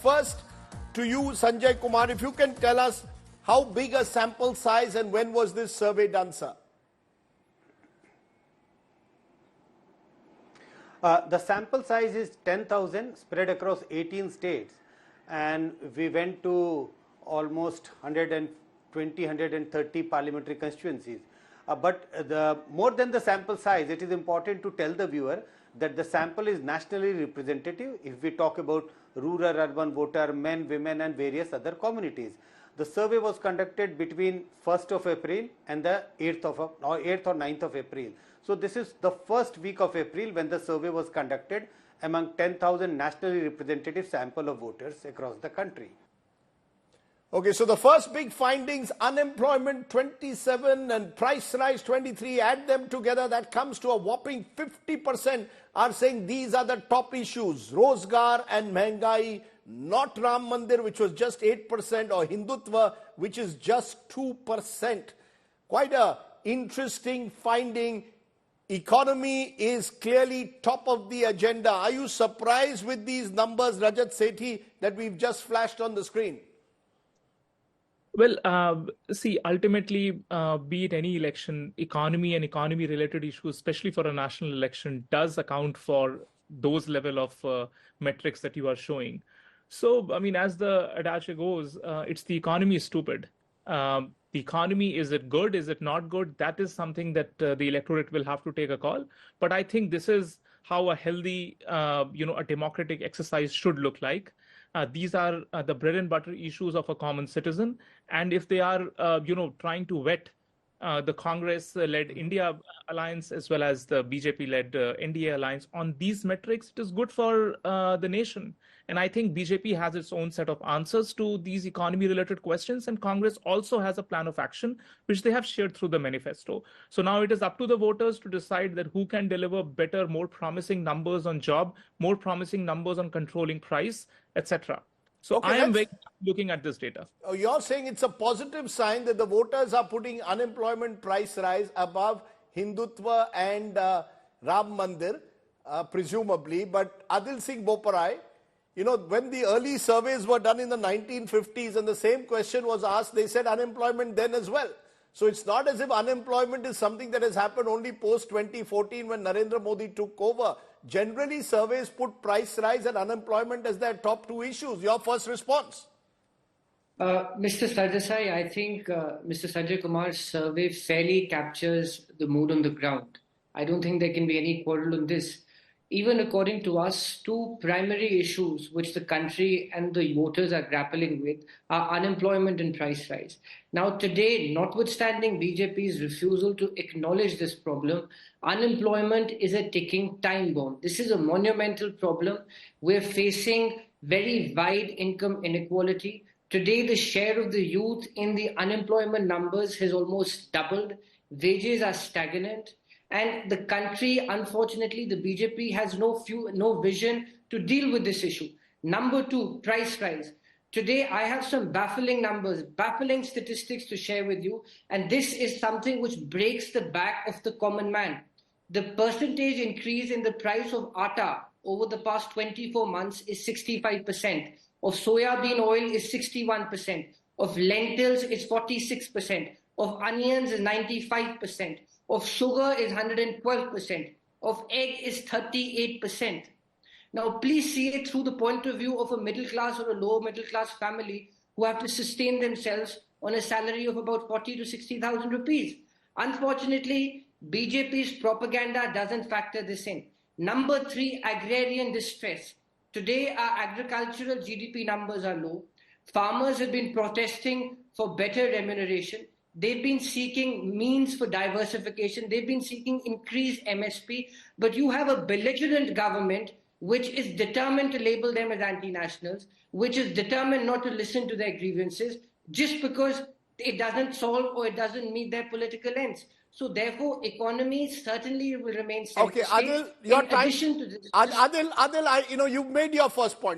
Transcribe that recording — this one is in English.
first to you, Sanjay Kumar, if you can tell us how big a sample size and when was this survey done, sir? The sample size is 10,000 spread across 18 states, and we went to almost 120, 130 parliamentary constituencies. But more than the sample size, it is important to tell the viewer that the sample is nationally representative if we talk about rural, urban voter, men, women and various other communities. The survey was conducted between 1st of April and the 8th or 9th of April. So this is the first week of April when the survey was conducted among 10,000 nationally representative sample of voters across the country. Okay, so the first big findings, unemployment 27 and price rise 23, add them together, that comes to a whopping 50% are saying these are the top issues. Rozgar and Mehengai, not Ram Mandir, which was just 8%, or Hindutva, which is just 2%. Quite a interesting finding. Economy is clearly top of the agenda. Are you surprised with these numbers, Rajat Sethi, that we've just flashed on the screen? Well, see, ultimately, be it any election, economy and economy-related issues, especially for a national election, does account for those level of metrics that you are showing. So, I mean, as the adage goes, it's the economy is stupid. The economy, is it good? Is it not good? That is something that the electorate will have to take a call. But I think this is how a healthy, a democratic exercise should look like. These are the bread and butter issues of a common citizen. And if they are, trying to wet the Congress-led India alliance as well as the BJP-led NDA alliance on these metrics, it is good for the nation. And I think BJP has its own set of answers to these economy-related questions, and Congress also has a plan of action, which they have shared through the manifesto. So now it is up to the voters to decide that who can deliver better, more promising numbers on job, more promising numbers on controlling price, etc. So okay, I am looking at this data. Oh, you're saying it's a positive sign that the voters are putting unemployment price rise above Hindutva and Ram Mandir, presumably. But Adil Singh Boparai, when the early surveys were done in the 1950s and the same question was asked, they said unemployment then as well. So it's not as if unemployment is something that has happened only post 2014 when Narendra Modi took over. Generally, surveys put price rise and unemployment as their top two issues. Your first response? Mr. Sardesai, I think Mr. Sanjay Kumar's survey fairly captures the mood on the ground. I don't think there can be any quarrel on this. Even according to us, two primary issues which the country and the voters are grappling with are unemployment and price rise. Now today, notwithstanding BJP's refusal to acknowledge this problem, unemployment is a ticking time bomb. This is a monumental problem. We're facing very wide income inequality. Today, the share of the youth in the unemployment numbers has almost doubled. Wages are stagnant. And the country, unfortunately, the BJP has no vision to deal with this issue. Number two, price rise. Today, I have some baffling numbers, baffling statistics to share with you. And this is something which breaks the back of the common man. The percentage increase in the price of atta over the past 24 months is 65%. Of soya bean oil is 61%. Of lentils is 46%. Of onions is 95%. Of sugar is 112%. Of egg is 38%. Now, please see it through the point of view of a middle class or a lower middle class family who have to sustain themselves on a salary of about 40 to 60,000 rupees. Unfortunately, BJP's propaganda doesn't factor this in. Number three, agrarian distress. Today, our agricultural GDP numbers are low. Farmers have been protesting for better remuneration. They've been seeking means for diversification. They've been seeking increased MSP. But you have a belligerent government which is determined to label them as anti-nationals, which is determined not to listen to their grievances just because it doesn't solve or it doesn't meet their political ends. So therefore, economy certainly will remain Okay, Adil, your time. Adil, Adil, you've made your first point.